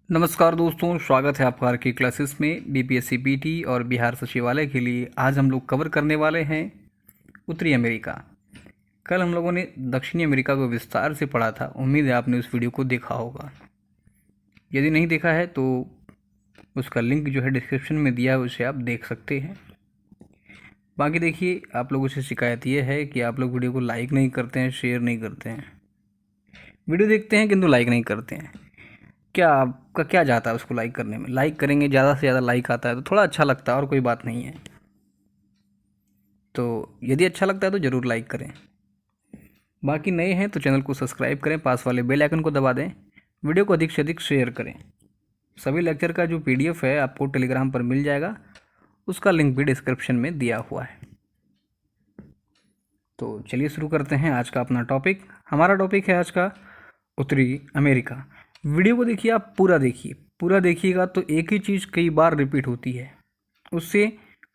नमस्कार दोस्तों, स्वागत है आपका की क्लासेस में। बीपीएससी पीटी और बिहार सचिवालय के लिए आज हम लोग कवर करने वाले हैं उत्तरी अमेरिका। कल हम लोगों ने दक्षिणी अमेरिका को विस्तार से पढ़ा था। उम्मीद है आपने उस वीडियो को देखा होगा। यदि नहीं देखा है तो उसका लिंक जो है डिस्क्रिप्शन में दिया है, उसे आप देख सकते हैं। बाकी देखिए, आप लोगों से शिकायत ये है कि आप लोग वीडियो को लाइक नहीं करते हैं, शेयर नहीं करते हैं। वीडियो देखते हैं किंतु लाइक नहीं करते हैं। क्या आपका क्या जाता है उसको लाइक करने में? लाइक करेंगे, ज़्यादा से ज़्यादा लाइक आता है तो थोड़ा अच्छा लगता है, और कोई बात नहीं है। तो यदि अच्छा लगता है तो ज़रूर लाइक करें। बाकी नए हैं तो चैनल को सब्सक्राइब करें, पास वाले बेल आइकन को दबा दें, वीडियो को अधिक से अधिक शेयर करें। सभी लेक्चर का जो पीडीएफ है आपको टेलीग्राम पर मिल जाएगा, उसका लिंक भी डिस्क्रिप्शन में दिया हुआ है। तो चलिए शुरू करते हैं आज का अपना टॉपिक। हमारा टॉपिक है आज का उत्तरी अमेरिका। वीडियो को देखिए, आप पूरा देखिए। पूरा देखिएगा तो एक ही चीज़ कई बार रिपीट होती है, उससे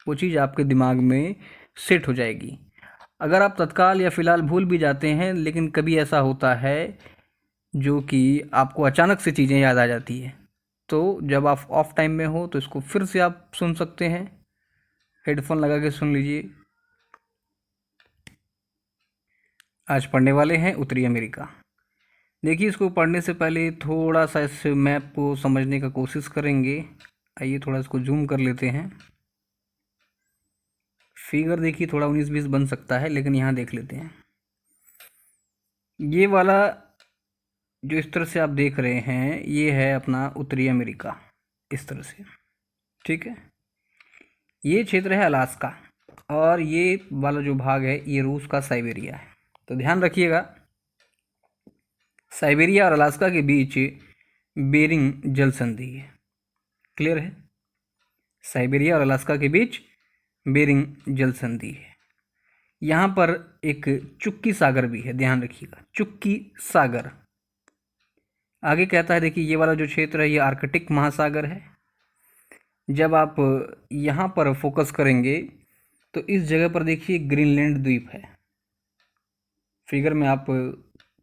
वो चीज़ आपके दिमाग में सेट हो जाएगी। अगर आप तत्काल या फ़िलहाल भूल भी जाते हैं, लेकिन कभी ऐसा होता है जो कि आपको अचानक से चीज़ें याद आ जाती है, तो जब आप ऑफ टाइम में हो तो इसको फिर से आप सुन सकते हैं। हेडफोन लगा के सुन लीजिए। आज पढ़ने वाले हैं उत्तरी अमेरिका। देखिए, इसको पढ़ने से पहले थोड़ा सा इस मैप को समझने का कोशिश करेंगे। आइए थोड़ा इसको जूम कर लेते हैं। फिगर देखिए थोड़ा 19-20 बन सकता है, लेकिन यहाँ देख लेते हैं। ये वाला जो इस तरह से आप देख रहे हैं, ये है अपना उत्तरी अमेरिका, इस तरह से। ठीक है, ये क्षेत्र है अलास्का, और ये वाला जो भाग है ये रूस का साइबेरिया है। तो ध्यान रखिएगा, साइबेरिया और अलास्का के बीच बेरिंग जल संधि है। क्लियर है? साइबेरिया और अलास्का के बीच बेरिंग जल संधि है। यहाँ पर एक चुक्की सागर भी है, ध्यान रखिएगा, चुक्की सागर। आगे कहता है, देखिए ये वाला जो क्षेत्र है ये आर्कटिक महासागर है। जब आप यहाँ पर फोकस करेंगे तो इस जगह पर देखिए ग्रीनलैंड द्वीप है। फिगर में आप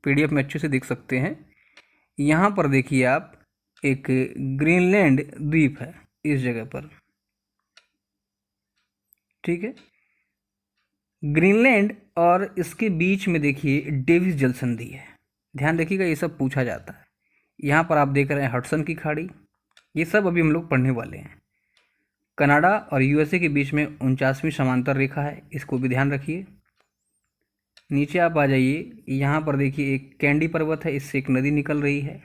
पीडीएफ में अच्छे से देख सकते हैं। यहाँ पर देखिए आप, एक ग्रीनलैंड द्वीप है इस जगह पर। ठीक है, ग्रीनलैंड और इसके बीच में देखिए डेविस जल संधि है। ध्यान रखिएगा, ये सब पूछा जाता है। यहाँ पर आप देख रहे हैं हडसन की खाड़ी। ये सब अभी हम लोग पढ़ने वाले हैं। कनाडा और यूएसए के बीच में 49वीं समांतर रेखा है, इसको भी ध्यान रखिए। नीचे आप आ जाइए, यहाँ पर देखिए एक कैंडी पर्वत है, इससे एक नदी निकल रही है।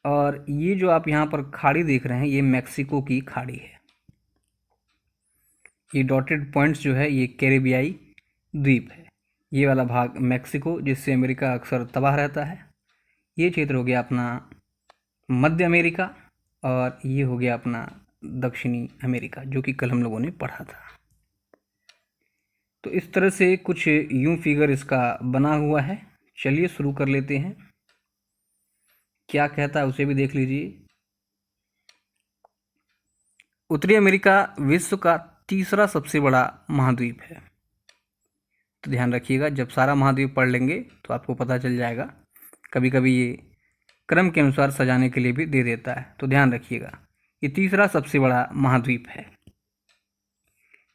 और ये जो आप यहाँ पर खाड़ी देख रहे हैं, ये मैक्सिको की खाड़ी है। ये डॉटेड पॉइंट्स जो है ये कैरेबियाई द्वीप है। ये वाला भाग मैक्सिको, जिससे अमेरिका अक्सर तबाह रहता है। ये क्षेत्र हो गया अपना मध्य अमेरिका, और ये हो गया अपना दक्षिणी अमेरिका, जो कि कल हम लोगों ने पढ़ा था। तो इस तरह से कुछ यूं फिगर इसका बना हुआ है। चलिए शुरू कर लेते हैं। क्या कहता है उसे भी देख लीजिए। उत्तरी अमेरिका विश्व का तीसरा सबसे बड़ा महाद्वीप है। तो ध्यान रखिएगा, जब सारा महाद्वीप पढ़ लेंगे तो आपको पता चल जाएगा। कभी कभी ये क्रम के अनुसार सजाने के लिए भी दे देता है, तो ध्यान रखिएगा। ये तीसरा सबसे बड़ा महाद्वीप है।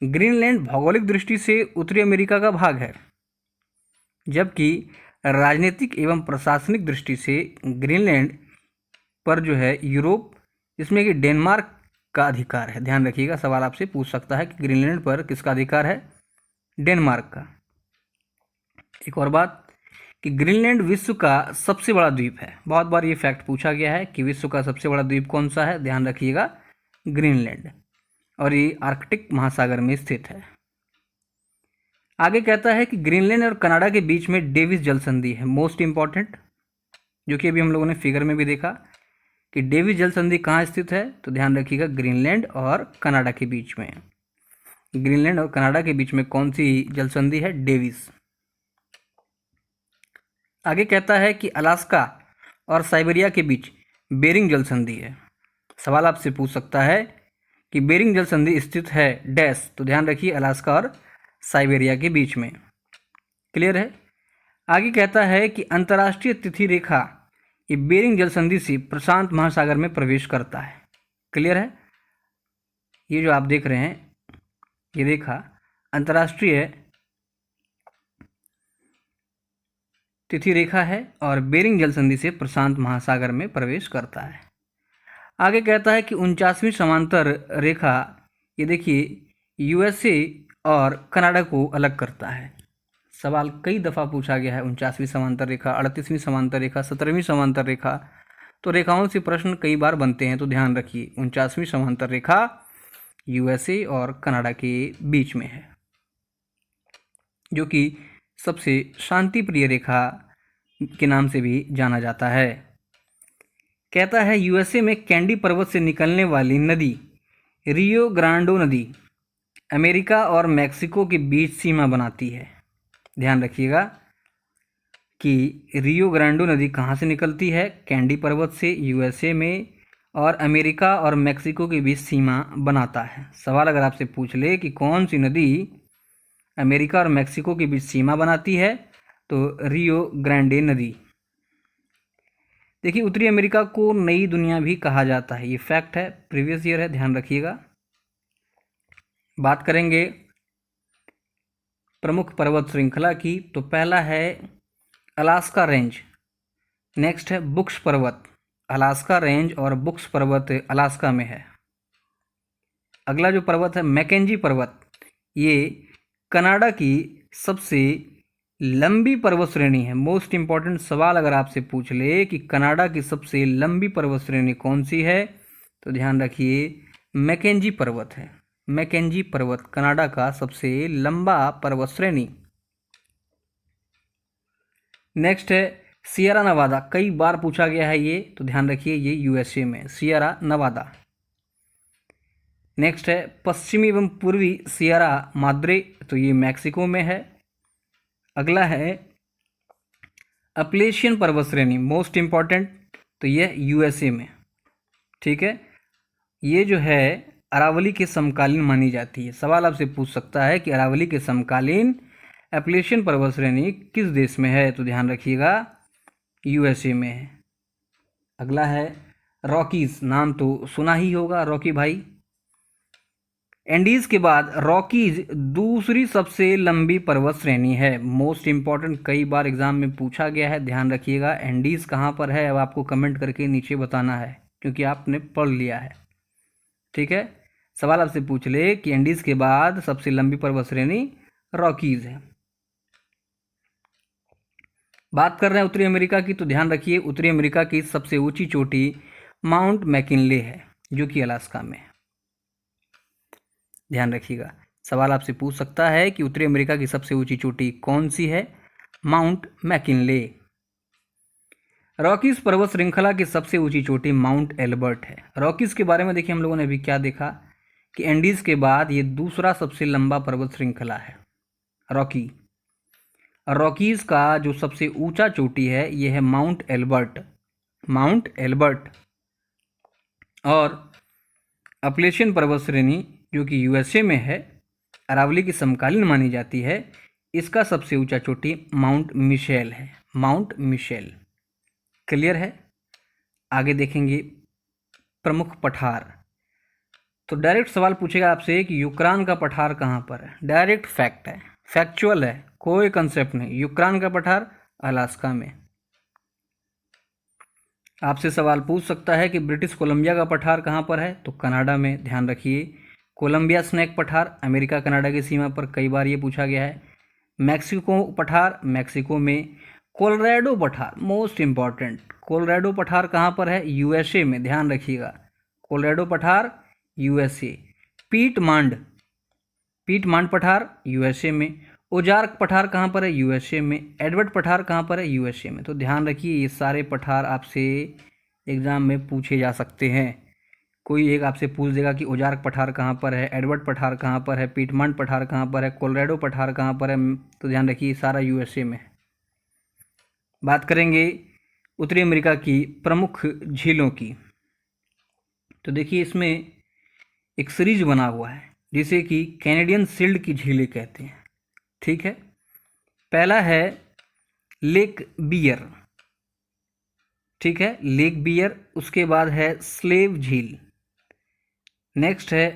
ग्रीनलैंड भौगोलिक दृष्टि से उत्तरी अमेरिका का भाग है, जबकि राजनीतिक एवं प्रशासनिक दृष्टि से ग्रीनलैंड पर जो है यूरोप, जिसमें कि डेनमार्क का अधिकार है। ध्यान रखिएगा, सवाल आपसे पूछ सकता है कि ग्रीनलैंड पर किसका अधिकार है? डेनमार्क का। एक और बात कि ग्रीनलैंड विश्व का सबसे बड़ा द्वीप है। बहुत बार ये फैक्ट पूछा गया है कि विश्व का सबसे बड़ा द्वीप कौन सा है। ध्यान रखिएगा, ग्रीनलैंड, और ये आर्कटिक महासागर में स्थित है। आगे कहता है कि ग्रीनलैंड और कनाडा के बीच में डेविस जल संधि है, मोस्ट इंपॉर्टेंट, जो कि अभी हम लोगों ने फिगर में भी देखा कि डेविस जल संधि कहाँ स्थित है। तो ध्यान रखिएगा, ग्रीनलैंड और कनाडा के बीच में। ग्रीनलैंड और कनाडा के बीच में कौन सी जल संधि है? डेविस। आगे कहता है कि अलास्का और साइबेरिया के बीच बेरिंग जल संधि है। सवाल आपसे पूछ सकता है कि बेरिंग जल संधि स्थित है डैश। तो ध्यान रखिए, अलास्का और साइबेरिया के बीच में। क्लियर है? आगे कहता है कि अंतर्राष्ट्रीय तिथि रेखा ये बेरिंग जल संधि से प्रशांत महासागर में प्रवेश करता है। क्लियर है? ये जो आप देख रहे हैं ये रेखा अंतर्राष्ट्रीय तिथि रेखा है और बेरिंग जल संधि से प्रशांत महासागर में प्रवेश करता है। आगे कहता है कि 49वीं समांतर रेखा, ये देखिए, यूएसए और कनाडा को अलग करता है। सवाल कई दफ़ा पूछा गया है, 49वीं समांतर रेखा, 38वीं समांतर रेखा, 17वीं समांतर रेखा, तो रेखाओं से प्रश्न कई बार बनते हैं, तो ध्यान रखिए 49वीं समांतर रेखा यूएसए और कनाडा के बीच में है, जो कि सबसे शांति प्रिय रेखा के नाम से भी जाना जाता है। कहता है यूएसए में कैंडी पर्वत से निकलने वाली नदी रियो ग्रांडो नदी अमेरिका और मैक्सिको के बीच सीमा बनाती है। ध्यान रखिएगा कि रियो ग्रांडो नदी कहाँ से निकलती है? कैंडी पर्वत से, यूएसए में, और अमेरिका और मैक्सिको के बीच सीमा बनाता है। सवाल अगर आपसे पूछ ले कि कौन सी नदी अमेरिका और मैक्सिको के बीच सीमा बनाती है, तो रियो ग्रांडे नदी। देखिए, उत्तरी अमेरिका को नई दुनिया भी कहा जाता है, ये फैक्ट है, प्रीवियस ईयर है, ध्यान रखिएगा। बात करेंगे प्रमुख पर्वत श्रृंखला की, तो पहला है अलास्का रेंज, नेक्स्ट है बुक्स पर्वत, अलास्का रेंज और बुक्स पर्वत अलास्का में है। अगला जो पर्वत है मैकेंजी पर्वत, ये कनाडा की सबसे लंबी पर्वत श्रेणी है। मोस्ट इंपॉर्टेंट सवाल अगर आपसे पूछ ले कि कनाडा की सबसे लंबी पर्वत श्रेणी कौन सी है, तो ध्यान रखिए मैकेंजी पर्वत है। मैकेंजी पर्वत कनाडा का सबसे लंबा पर्वत श्रेणी। नेक्स्ट है सियरा नवादा, कई बार पूछा गया है ये, तो ध्यान रखिए ये यूएसए में, सियरा नवादा। नेक्स्ट है पश्चिमी एवं पूर्वी सियरा माद्रे, तो ये मैक्सिको में है। अगला है अपलेशियन पर्वत श्रेणी, मोस्ट इंपॉर्टेंट, तो यह यूएसए में, ठीक है। ये जो है अरावली के समकालीन मानी जाती है। सवाल आपसे पूछ सकता है कि अरावली के समकालीन अपलेशियन पर्वत श्रेणी किस देश में है, तो ध्यान रखिएगा यूएसए में है। अगला है रॉकीज, नाम तो सुना ही होगा, रॉकी भाई। एंडीज के बाद रॉकीज दूसरी सबसे लंबी पर्वत श्रेणी है। मोस्ट इंपॉर्टेंट, कई बार एग्जाम में पूछा गया है, ध्यान रखिएगा। एंडीज कहाँ पर है, अब आपको कमेंट करके नीचे बताना है, क्योंकि आपने पढ़ लिया है, ठीक है। सवाल आपसे पूछ ले कि एंडीज के बाद सबसे लंबी पर्वत श्रेणी रॉकीज है। बात कर रहे हैं उत्तरी अमेरिका की, तो ध्यान रखिए उत्तरी अमेरिका की सबसे ऊंची चोटी माउंट मैकिनले है, जो कि अलास्का में है। ध्यान रखिएगा, सवाल आपसे पूछ सकता है कि उत्तरी अमेरिका की सबसे ऊंची चोटी कौन सी है, माउंट मैकिनले। रॉकीज पर्वत श्रृंखला की सबसे ऊंची चोटी माउंट एल्बर्ट है। रॉकीज के बारे में देखिए, हम लोगों ने अभी क्या देखा कि एंडीज के बाद ये दूसरा सबसे लंबा पर्वत श्रृंखला है रॉकी। रॉकीज का जो सबसे ऊंचा चोटी है ये है माउंट एल्बर्ट, माउंट एल्बर्ट। और अपलेशियन पर्वत श्रेणी जो कि यूएसए में है, अरावली की समकालीन मानी जाती है, इसका सबसे ऊंचा चोटी माउंट मिशेल है, माउंट मिशेल। क्लियर है? आगे देखेंगे प्रमुख पठार। तो डायरेक्ट सवाल पूछेगा आपसे कि यूक्रेन का पठार कहाँ पर है। डायरेक्ट फैक्ट है, फैक्चुअल है, कोई कंसेप्ट नहीं। यूक्रेन का पठार अलास्का में। आपसे सवाल पूछ सकता है कि ब्रिटिश कोलंबिया का पठार कहाँ पर है, तो कनाडा में। ध्यान रखिए कोलंबिया स्नैक पठार अमेरिका कनाडा की सीमा पर, कई बार ये पूछा गया है। मैक्सिको पठार मैक्सिको में। कोलोराडो पठार मोस्ट इंपॉर्टेंट, कोलोराडो पठार कहाँ पर है, यूएसए में। ध्यान रखिएगा कोलोराडो पठार यूएसए। पीटमांड पठार यूएसए में। ओजार्क पठार कहाँ पर है, यूएसए में। एडवर्ड पठार कहाँ पर है, यूएसए में। तो ध्यान रखिए ये सारे पठार आपसे एग्जाम में पूछे जा सकते हैं। कोई एक आपसे पूछ देगा कि ओजार्क पठार कहाँ पर है, एडवर्ड पठार कहाँ पर है, पीटमांड पठार कहाँ पर है, कोलोराडो पठार कहाँ पर है, तो ध्यान रखिए सारा यूएसए में है। बात करेंगे उत्तरी अमेरिका की प्रमुख झीलों की, तो देखिए इसमें एक सीरीज बना हुआ है जिसे कि कैनेडियन शील्ड की झीलें कहते हैं, ठीक है। पहला है लेक बियर, ठीक है, लेक बियर। उसके बाद है स्लेव झील, नेक्स्ट है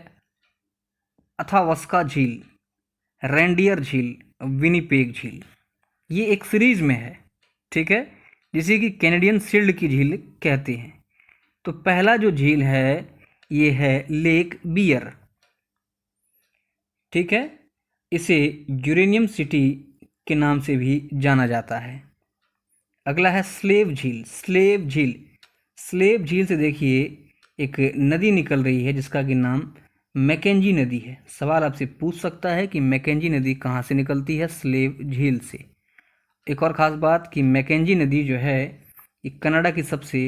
अथावस्का झील, रेंडियर झील, विनीपेग झील। ये एक सीरीज में है, ठीक है, जिसे कि कैनेडियन शील्ड की झील कहते हैं। तो पहला जो झील है ये है लेक बियर, ठीक है, इसे यूरेनियम सिटी के नाम से भी जाना जाता है। अगला है स्लेव झील। स्लेव झील से देखिए एक नदी निकल रही है जिसका कि नाम मैकेंजी नदी है। सवाल आपसे पूछ सकता है कि मैकेंजी नदी कहाँ से निकलती है? स्लेव झील से। एक और ख़ास बात कि मैकेंजी नदी जो है ये कनाडा की सबसे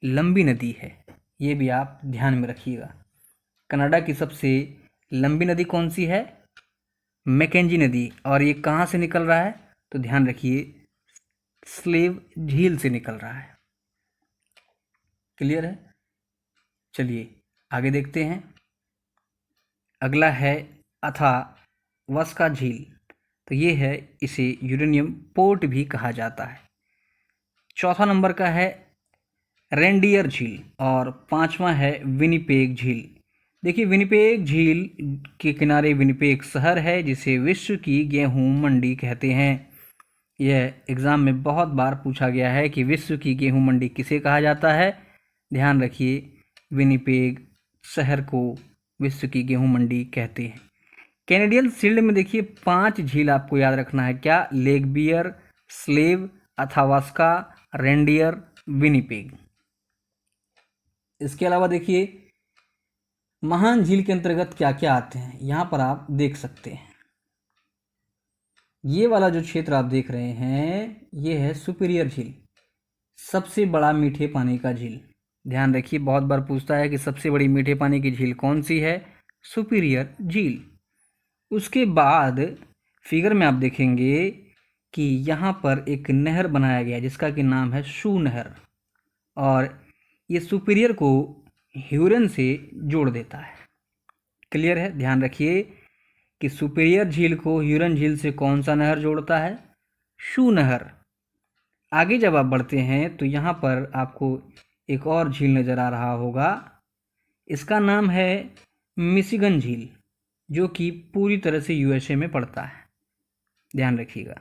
लंबी नदी है, ये भी आप ध्यान में रखिएगा। कनाडा की सबसे लंबी नदी कौन सी है? मैकेंजी नदी। और ये कहाँ से निकल रहा है? तो ध्यान रखिए, स्लेव झील से निकल रहा है। क्लियर है? चलिए आगे देखते हैं। अगला है अथावस्का झील। तो ये है, इसे यूरेनियम पोर्ट भी कहा जाता है। चौथा नंबर का है रेंडियर झील और पांचवा है विनीपेग झील। देखिए विनीपेग झील के किनारे विनीपेग शहर है जिसे विश्व की गेहूं मंडी कहते हैं। यह एग्ज़ाम में बहुत बार पूछा गया है कि विश्व की गेहूं मंडी किसे कहा जाता है। ध्यान रखिए, विनीपेग शहर को विश्व की गेहूं मंडी कहते हैं। कैनेडियन शील्ड में देखिए 5 झील आपको याद रखना है। क्या? Lake Bear, Slave, Athabasca, Reindeer, Winnipeg. इसके अलावा देखिए महान झील के अंतर्गत क्या क्या आते हैं, यहाँ पर आप देख सकते हैं। ये वाला जो क्षेत्र आप देख रहे हैं ये है सुपीरियर झील, सबसे बड़ा मीठे पानी का झील। ध्यान रखिए, बहुत बार पूछता है कि सबसे बड़ी मीठे पानी की झील कौन सी है? सुपीरियर झील। उसके बाद फिगर में आप देखेंगे कि यहाँ पर एक नहर बनाया गया जिसका कि नाम है शू नहर, और ये सुपीरियर को ह्यूरन से जोड़ देता है। क्लियर है? ध्यान रखिए कि सुपीरियर झील को ह्यूरन झील से कौन सा नहर जोड़ता है? शू नहर। आगे जब आप बढ़ते हैं तो यहाँ पर आपको एक और झील नज़र आ रहा होगा, इसका नाम है मिशिगन झील, जो कि पूरी तरह से यूएसए में पड़ता है। ध्यान रखिएगा,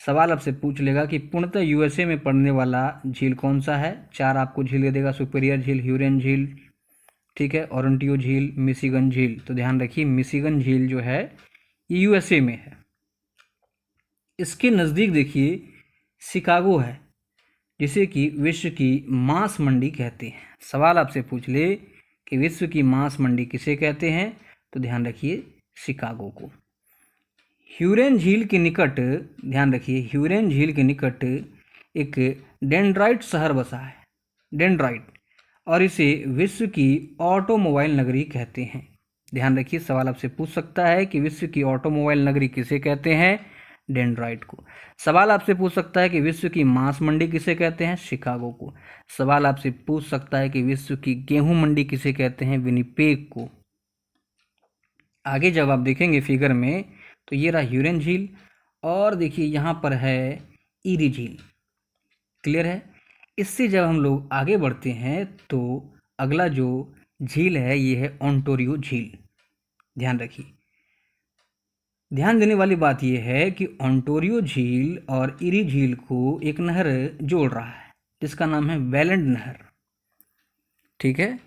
सवाल आपसे पूछ लेगा कि पूर्णतः यूएसए में पड़ने वाला झील कौन सा है। 4 आपको झील दे देगा, सुपीरियर झील, ह्यूरन झील, ठीक है, ओरंटियो झील, मिशिगन झील। तो ध्यान रखिए मिशिगन झील जो है ये यूएसए में है। इसके नज़दीक देखिए शिकागो है जिसे कि विश्व की मांस मंडी कहते हैं। सवाल आपसे पूछ ले कि विश्व की मांस मंडी किसे कहते हैं, तो ध्यान रखिए शिकागो को। ह्यूरन झील के निकट, ध्यान रखिए, ह्यूरन झील के निकट एक डेंड्राइट शहर बसा है, डेंड्राइट, और इसे विश्व की ऑटोमोबाइल नगरी कहते हैं। ध्यान रखिए, सवाल आपसे पूछ सकता है कि विश्व की ऑटोमोबाइल नगरी किसे कहते हैं? डेंड्राइट को। सवाल आपसे पूछ सकता है कि विश्व की मांस मंडी किसे कहते हैं? शिकागो को। सवाल आपसे पूछ सकता है कि विश्व की गेहूं मंडी किसे कहते हैं? विनीपेग को। आगे जब आप देखेंगे फिगर में तो ये रहा ह्यूरन झील, और देखिए यहाँ पर है ईरी झील। क्लियर है? इससे जब हम लोग आगे बढ़ते हैं तो अगला जो झील है ये है ओंटारियो झील। ध्यान रखिए, ध्यान देने वाली बात यह है कि ओंटारियो झील और ईरी झील को एक नहर जोड़ रहा है जिसका नाम है वेलेंट नहर। ठीक है,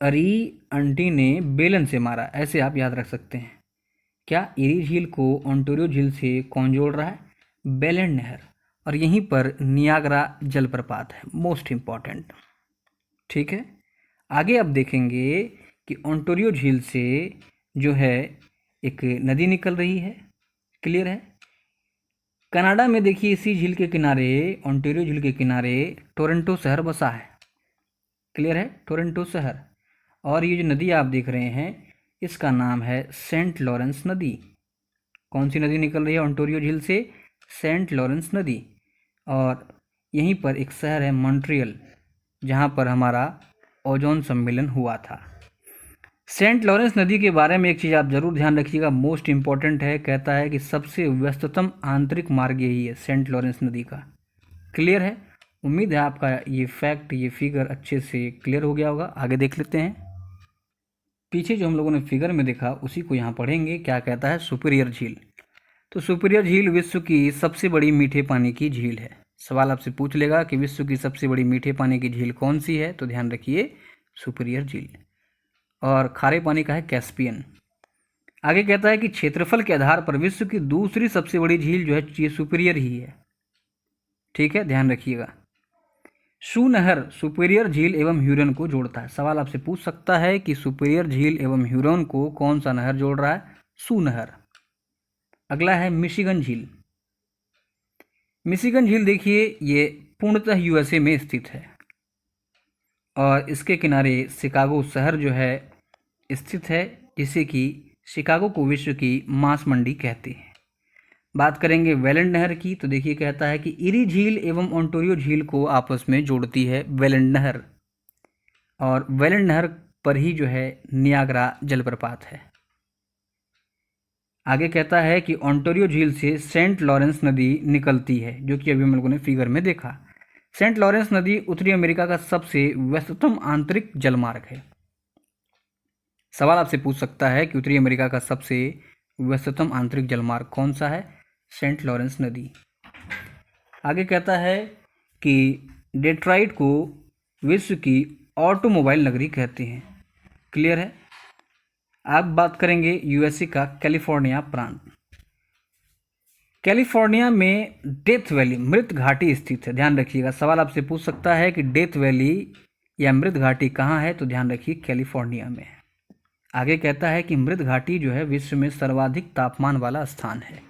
अरी अंटी ने बेलन से मारा, ऐसे आप याद रख सकते हैं। क्या? ईरी झील को ओंटारियो झील से कौन जोड़ रहा है? बेलेंट नहर। और यहीं पर नियाग्रा जलप्रपात है, मोस्ट इम्पॉर्टेंट। ठीक है, आगे आप देखेंगे कि ओंटारियो झील से जो है एक नदी निकल रही है। क्लियर है? कनाडा में देखिए इसी झील के किनारे, ओंटारियो झील के किनारे टोरंटो शहर बसा है। क्लियर है? टोरंटो शहर। और ये जो नदी आप देख रहे हैं इसका नाम है सेंट लॉरेंस नदी। कौन सी नदी निकल रही है ओंटारियो झील से? सेंट लॉरेंस नदी। और यहीं पर एक शहर है मॉन्ट्रियल, जहाँ पर हमारा ओजोन सम्मेलन हुआ था। सेंट लॉरेंस नदी के बारे में एक चीज़ आप ज़रूर ध्यान रखिएगा, मोस्ट इम्पॉर्टेंट है। कहता है कि सबसे व्यस्ततम आंतरिक मार्ग यही है, सेंट लॉरेंस नदी का। क्लियर है? उम्मीद है आपका ये फैक्ट, ये फिगर अच्छे से क्लियर हो गया होगा। आगे देख लेते हैं। पीछे जो हम लोगों ने फिगर में देखा उसी को यहाँ पढ़ेंगे। क्या कहता है? सुपीरियर झील। तो सुपीरियर झील विश्व की सबसे बड़ी मीठे पानी की झील है। सवाल आपसे पूछ लेगा कि विश्व की सबसे बड़ी मीठे पानी की झील कौन सी है, तो ध्यान रखिए सुपीरियर झील। और खारे पानी का है कैस्पियन। आगे कहता है कि क्षेत्रफल के आधार पर विश्व की दूसरी सबसे बड़ी झील जो है ये सुपीरियर ही है। ठीक है, ध्यान रखिएगा। शू नहर सुपीरियर झील एवं ह्यूरन को जोड़ता है। सवाल आपसे पूछ सकता है कि सुपीरियर झील एवं ह्यूरन को कौन सा नहर जोड़ रहा है? शू नहर। अगला है मिशिगन झील। मिशिगन झील देखिए ये पूर्णतः यूएसए में स्थित है और इसके किनारे शिकागो शहर जो है स्थित है, जिसे कि शिकागो को विश्व की मांस मंडी कहते हैं। बात करेंगे वेलेंट नहर की, तो देखिए कहता है कि इरी झील एवं ओंटारियो झील को आपस में जोड़ती है वेलेंट नहर, और वेलेंट नहर पर ही जो है नियाग्रा जलप्रपात है। आगे कहता है कि ओंटारियो झील से सेंट लॉरेंस नदी निकलती है, जो कि अभी हम लोगों ने फिगर में देखा। सेंट लॉरेंस नदी उत्तरी अमेरिका का सबसे व्यस्ततम आंतरिक जलमार्ग है। सवाल आपसे पूछ सकता है कि उत्तरी अमेरिका का सबसे व्यस्ततम आंतरिक जलमार्ग कौन सा है? सेंट लॉरेंस नदी। आगे कहता है कि डेट्रॉइट को विश्व की ऑटोमोबाइल नगरी कहते हैं। क्लियर है। अब बात करेंगे यूएसए का कैलिफोर्निया प्रांत। कैलिफोर्निया में डेथ वैली मृत घाटी स्थित है। ध्यान रखिएगा, सवाल आपसे पूछ सकता है कि डेथ वैली या मृत घाटी कहाँ है, तो ध्यान रखिए कैलिफोर्निया में है। आगे कहता है कि मृत घाटी जो है विश्व में सर्वाधिक तापमान वाला स्थान है।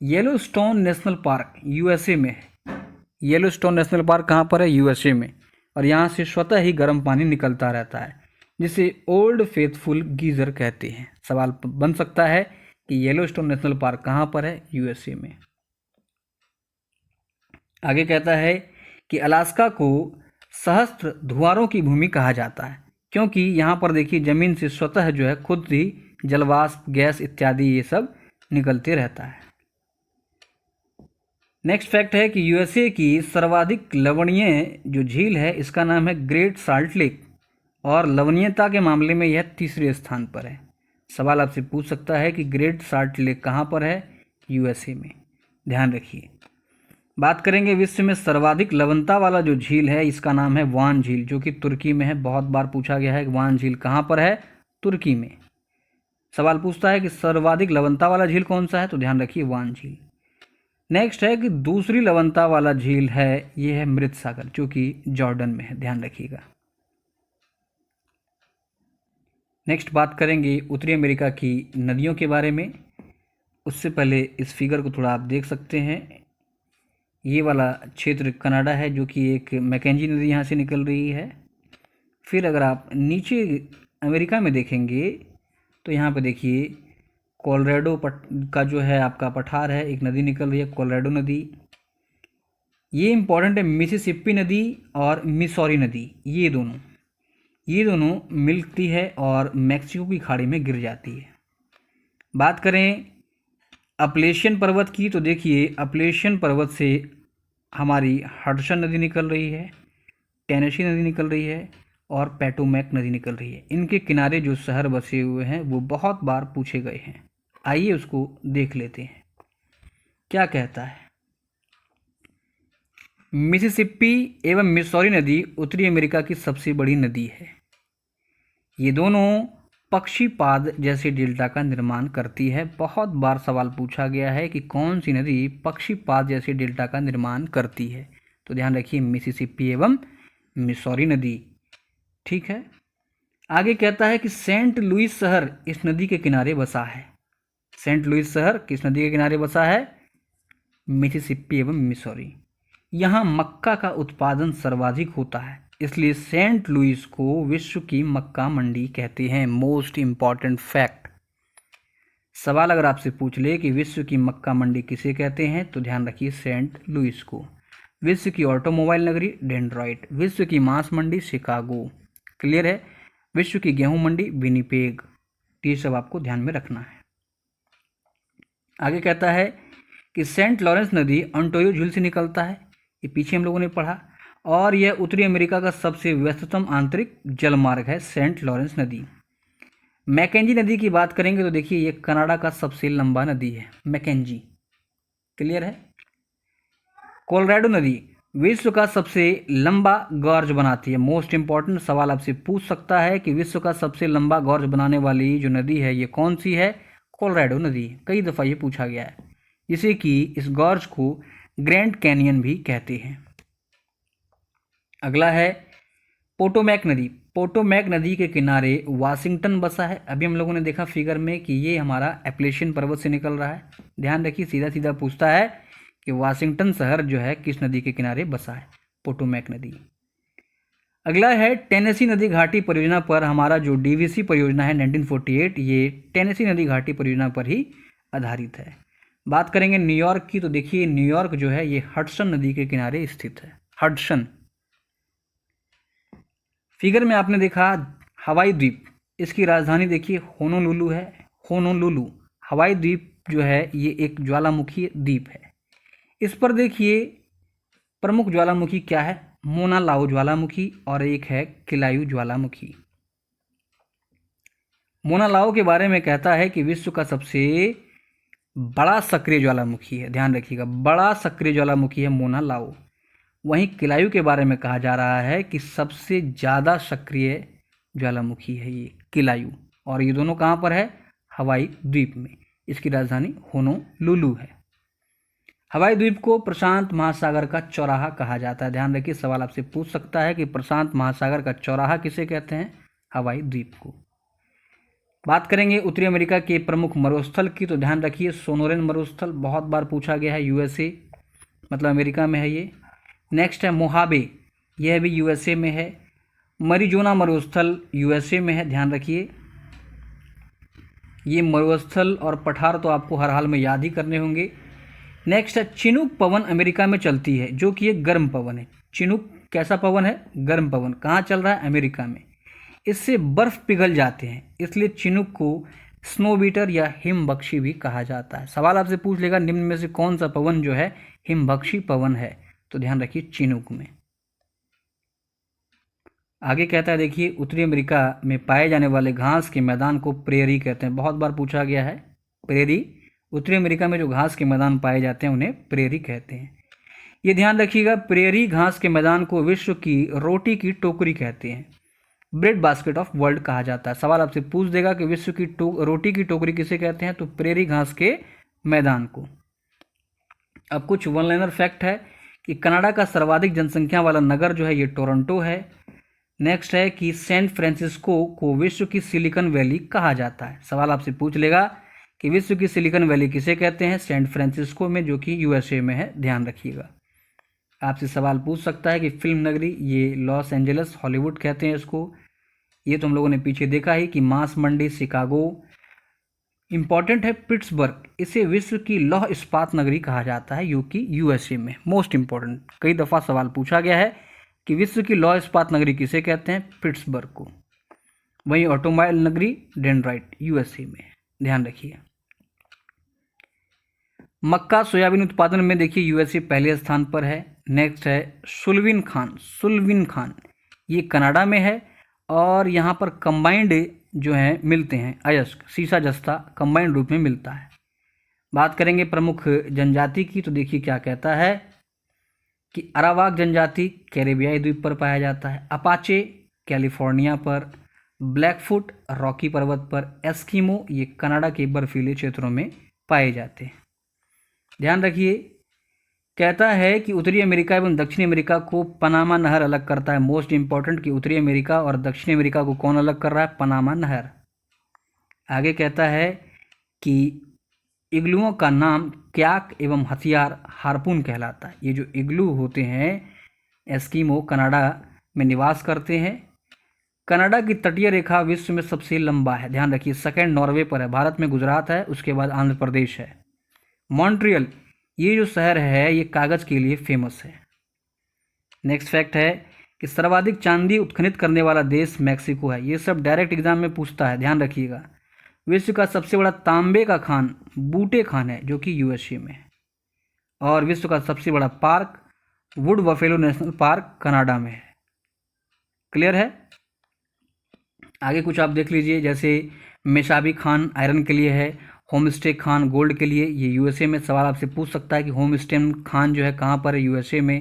येलोस्टोन नेशनल पार्क यूएसए में है। येलोस्टोन नेशनल पार्क कहाँ पर है? यूएसए में। और यहाँ से स्वतः ही गर्म पानी निकलता रहता है, जिसे ओल्ड फेथफुल गीजर कहते हैं। सवाल बन सकता है कि येलोस्टोन नेशनल पार्क कहाँ पर है? यूएसए में। आगे कहता है कि अलास्का को सहस्त्र धुआरों की भूमि कहा जाता है, क्योंकि यहाँ पर देखिए जमीन से स्वतः जो है खुद ही जलवाष्प, गैस इत्यादि ये सब निकलते रहता है। नेक्स्ट फैक्ट है कि यूएसए की सर्वाधिक लवणीय जो झील है इसका नाम है ग्रेट साल्ट लेक, और लवणीयता के मामले में यह तीसरे स्थान पर है। सवाल आपसे पूछ सकता है कि ग्रेट साल्ट लेक कहाँ पर है? यूएसए में। ध्यान रखिए। बात करेंगे विश्व में सर्वाधिक लवणता वाला जो झील है इसका नाम है वान झील, जो कि तुर्की में है। बहुत बार पूछा गया है कि वान झील कहाँ पर है? तुर्की में। सवाल पूछता है कि सर्वाधिक लवणता वाला झील कौन सा है, तो ध्यान रखिए वान झील। नेक्स्ट है कि दूसरी लवणता वाला झील है, ये है मृत सागर, जो कि जॉर्डन में है। ध्यान रखिएगा। नेक्स्ट बात करेंगे उत्तरी अमेरिका की नदियों के बारे में। उससे पहले इस फिगर को थोड़ा आप देख सकते हैं। ये वाला क्षेत्र कनाडा है, जो कि एक मैकेंजी नदी यहाँ से निकल रही है। फिर अगर आप नीचे अमेरिका में देखेंगे तो यहाँ पे देखिए कोलोराडो का जो है आपका पठार है, एक नदी निकल रही है कोलोराडो नदी। ये इम्पॉर्टेंट है, मिसिसिपी नदी और मिसौरी नदी, ये दोनों मिलती है और मैक्सिको की खाड़ी में गिर जाती है। बात करें अपलेशियन पर्वत की, तो देखिए अपलेशियन पर्वत से हमारी हडसन नदी निकल रही है, टेनेसी नदी निकल रही है और पैटोमैक नदी निकल रही है। इनके किनारे जो शहर बसे हुए हैं वो बहुत बार पूछे गए हैं। आइए उसको देख लेते हैं। क्या कहता है? मिसिसिपी एवं मिसौरी नदी उत्तरी अमेरिका की सबसे बड़ी नदी है। ये दोनों पक्षीपाद जैसे डेल्टा का निर्माण करती है। बहुत बार सवाल पूछा गया है कि कौन सी नदी पक्षीपाद जैसे डेल्टा का निर्माण करती है, तो ध्यान रखिए मिसिसिपी एवं मिसौरी नदी। ठीक है। आगे कहता है कि सेंट लुइस शहर इस नदी के किनारे बसा है। सेंट लुइस शहर किस नदी के किनारे बसा है? मिसिसिपी एवं मिसौरी। यहाँ मक्का का उत्पादन सर्वाधिक होता है, इसलिए सेंट लुइस को विश्व की मक्का मंडी कहते हैं। Most important fact. सवाल अगर आपसे पूछ ले कि विश्व की मक्का मंडी किसे कहते हैं, तो ध्यान रखिए सेंट लुइस को। विश्व की ऑटोमोबाइल नगरी डेट्रॉइट, विश्व की मांस मंडी शिकागो। क्लियर है। विश्व की गेहूं मंडी विनिपेग। ये सब आपको ध्यान में रखना है। आगे कहता है कि सेंट लॉरेंस नदी ओंटारियो झील से निकलता है। ये पीछे हम लोगों ने पढ़ा। और यह उत्तरी अमेरिका का सबसे व्यस्ततम आंतरिक जलमार्ग है, सेंट लॉरेंस नदी। मैकेंजी नदी की बात करेंगे तो देखिए ये कनाडा का सबसे लंबा नदी है, मैकेंजी। क्लियर है। कोलोराडो नदी विश्व का सबसे लंबा गॉर्ज बनाती है। मोस्ट इंपॉर्टेंट सवाल आपसे पूछ सकता है कि विश्व का सबसे लंबा गॉर्ज बनाने वाली जो नदी है ये कौन सी है? कोलोराडो नदी। कई दफ़ा ये पूछा गया है, जिसे कि इस गॉर्ज को ग्रैंड कैनियन भी कहते हैं। अगला है पोटोमैक नदी। पोटोमैक नदी के किनारे वाशिंगटन बसा है। अभी हम लोगों ने देखा फिगर में कि ये हमारा एप्लेशियन पर्वत से निकल रहा है। ध्यान रखिए, सीधा सीधा पूछता है कि वाशिंगटन शहर जो है किस नदी के किनारे बसा है? पोटोमैक नदी। अगला है टेनेसी नदी घाटी परियोजना पर हमारा जो डीवीसी परियोजना है 1948, ये टेनेसी नदी घाटी परियोजना पर ही आधारित है। बात करेंगे न्यूयॉर्क की तो देखिए न्यूयॉर्क जो है ये हडसन नदी के किनारे स्थित है। हडसन। फिगर में आपने देखा हवाई द्वीप, इसकी राजधानी देखिए होनोलुलु है। होनोलुलु हवाई द्वीप जो है ये एक ज्वालामुखी द्वीप है। इस पर देखिए प्रमुख ज्वालामुखी क्या है? मोना लाओ ज्वालामुखी और एक है किलायू ज्वालामुखी। मोना लाओ के बारे में कहता है कि विश्व का सबसे बड़ा सक्रिय ज्वालामुखी है। ध्यान रखिएगा, बड़ा सक्रिय ज्वालामुखी है मोना लाओ। वहीं किलायू के बारे में कहा जा रहा है कि सबसे ज़्यादा सक्रिय ज्वालामुखी है ये किलायू। और ये दोनों कहाँ पर है? हवाई द्वीप में। इसकी राजधानी होनोलुलु है। हवाई द्वीप को प्रशांत महासागर का चौराहा कहा जाता है। ध्यान रखिए, सवाल आपसे पूछ सकता है कि प्रशांत महासागर का चौराहा किसे कहते हैं? हवाई द्वीप को। बात करेंगे उत्तरी अमेरिका के प्रमुख मरुस्थल की तो ध्यान रखिए सोनोरेन मरुस्थल, बहुत बार पूछा गया है, यूएसए मतलब अमेरिका में है ये। नेक्स्ट है मोहाबे, यह भी यूएसए में है। मरीजोना मरुस्थल यूएसए में है, ध्यान रखिए। ये मरुस्थल और पठार तो आपको हर हाल में याद ही करने होंगे। नेक्स्ट है चिनूक पवन, अमेरिका में चलती है, जो कि एक गर्म पवन है। चिनूक कैसा पवन है? गर्म पवन। कहाँ चल रहा है? अमेरिका में। इससे बर्फ पिघल जाते हैं, इसलिए चिनूक को स्नो बीटर या हिमबख्शी भी कहा जाता है। सवाल आपसे पूछ लेगा निम्न में से कौन सा पवन जो है हिमबख्शी पवन है, तो ध्यान रखिए चिनूक में। आगे कहता है देखिए उत्तरी अमेरिका में पाए जाने वाले घास के मैदान को प्रेरी कहते हैं। बहुत बार पूछा गया है प्रेरी। उत्तरी अमेरिका में जो घास के मैदान पाए जाते हैं उन्हें प्रेरी कहते हैं। ये ध्यान रखिएगा, प्रेरी घास के मैदान को विश्व की रोटी की टोकरी कहते हैं। ब्रेड बास्केट ऑफ वर्ल्ड कहा जाता है। सवाल आपसे पूछ देगा कि विश्व की रोटी की टोकरी किसे कहते हैं, तो प्रेरी घास के मैदान को। अब कुछ वन लाइनर फैक्ट है कि कनाडा का सर्वाधिक जनसंख्या वाला नगर जो है ये टोरंटो है। नेक्स्ट है कि सैन फ्रांसिस्को को विश्व की सिलिकॉन वैली कहा जाता है। सवाल आपसे पूछ लेगा कि विश्व की सिलिकॉन वैली किसे कहते हैं? सैन फ्रांसिस्को में, जो कि यूएसए में है, ध्यान रखिएगा। आपसे सवाल पूछ सकता है कि फिल्म नगरी, ये लॉस एंजल्स हॉलीवुड कहते हैं इसको। ये तो हम लोगों ने पीछे देखा ही कि मांस मंडी शिकागो। इंपॉर्टेंट है पिट्सबर्ग, इसे विश्व की लौह इस्पात नगरी कहा जाता है, जो कि यूएसए में। मोस्ट इंपॉर्टेंट, कई दफ़ा सवाल पूछा गया है कि विश्व की लौह इस्पात नगरी किसे कहते हैं? पिट्सबर्ग को। वहीं ऑटोमोबाइल नगरी डेट्रॉइट यूएसए में, ध्यान रखिए। मक्का सोयाबीन उत्पादन में देखिए यूएसए पहले स्थान पर है। नेक्स्ट है सुल्विन खान। सुल्विन खान ये कनाडा में है और यहाँ पर कंबाइंड जो है मिलते हैं, अयस्क सीसा जस्ता कंबाइंड रूप में मिलता है। बात करेंगे प्रमुख जनजाति की तो देखिए क्या कहता है कि अरावाक जनजाति कैरेबियाई द्वीप पर पाया जाता है। अपाचे कैलिफोर्निया पर। ब्लैकफुट रॉकी पर्वत पर। एस्किमो ये कनाडा के बर्फीले क्षेत्रों में पाए जाते हैं। ध्यान रखिए, कहता है कि उत्तरी अमेरिका एवं दक्षिणी अमेरिका को पनामा नहर अलग करता है। मोस्ट इंपॉर्टेंट कि उत्तरी अमेरिका और दक्षिणी अमेरिका को कौन अलग कर रहा है? पनामा नहर। आगे कहता है कि इग्लुओं का नाम क्याक एवं हथियार हार्पून कहलाता है। ये जो इग्लू होते हैं एस्किमो कनाडा में निवास करते हैं। कनाडा की तटीय रेखा विश्व में सबसे लंबा है, ध्यान रखिए। सेकंड नॉर्वे पर है, भारत में गुजरात है, उसके बाद आंध्र प्रदेश है। मॉन्ट्रियल ये जो शहर है ये कागज़ के लिए फेमस है। नेक्स्ट फैक्ट है कि सर्वाधिक चांदी उत्खनित करने वाला देश मैक्सिको है। ये सब डायरेक्ट एग्जाम में पूछता है, ध्यान रखिएगा। विश्व का सबसे बड़ा तांबे का खान बूटे खान है, जो कि यूएसए में है। और विश्व का सबसे बड़ा park would buffalo national park Canada में है। क्लियर है। आगे कुछ आप देख लीजिए, जैसे मेशाबी खान आयरन के लिए है, होमस्टे खान गोल्ड के लिए। ये यूएसए में सवाल आपसे पूछ सकता है कि होमस्टे खान जो है कहाँ पर है, यूएसए में।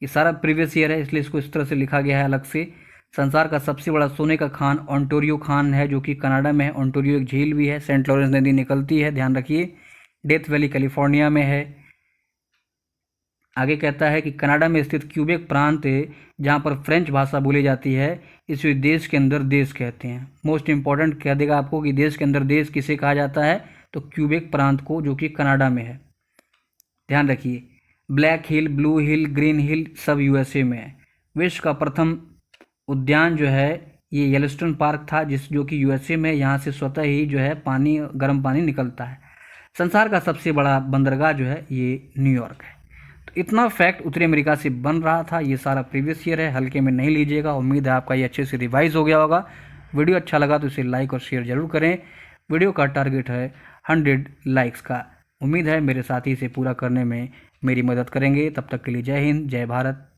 ये सारा प्रीवियस ईयर है, इसलिए इसको इस तरह से लिखा गया है अलग से। संसार का सबसे बड़ा सोने का खान ओंटारियो खान है, जो कि कनाडा में है। ओंटारियो एक झील भी है, सेंट लॉरेंस नदी निकलती है, ध्यान रखिए। डेथ वैली कैलिफोर्निया में है। आगे कहता है कि कनाडा में स्थित क्यूबेक प्रांत जहाँ पर फ्रेंच भाषा बोली जाती है, इसे देश के अंदर देश कहते हैं। मोस्ट इंपॉर्टेंट कह देगा आपको कि देश के अंदर देश किसे कहा जाता है, तो क्यूबेक प्रांत को, जो कि कनाडा में है। ध्यान रखिए। ब्लैक हिल, ब्लू हिल, ग्रीन हिल सब यूएसए में है। विश्व का प्रथम उद्यान जो है ये येलोस्टोन पार्क था, जो कि यूएसए में। यहाँ से स्वतः ही जो है पानी, गर्म पानी निकलता है। संसार का सबसे बड़ा बंदरगाह जो है ये न्यूयॉर्क है। तो इतना फैक्ट उत्तरी अमेरिका से बन रहा था। ये सारा प्रीवियस ईयर है, हल्के में नहीं लीजिएगा। उम्मीद है आपका ये अच्छे से रिवाइज हो गया होगा। वीडियो अच्छा लगा तो इसे लाइक और शेयर जरूर करें। वीडियो का टारगेट है 100 लाइक्स का। उम्मीद है मेरे साथी इसे पूरा करने में मेरी मदद करेंगे। तब तक के लिए जय हिंद, जय भारत।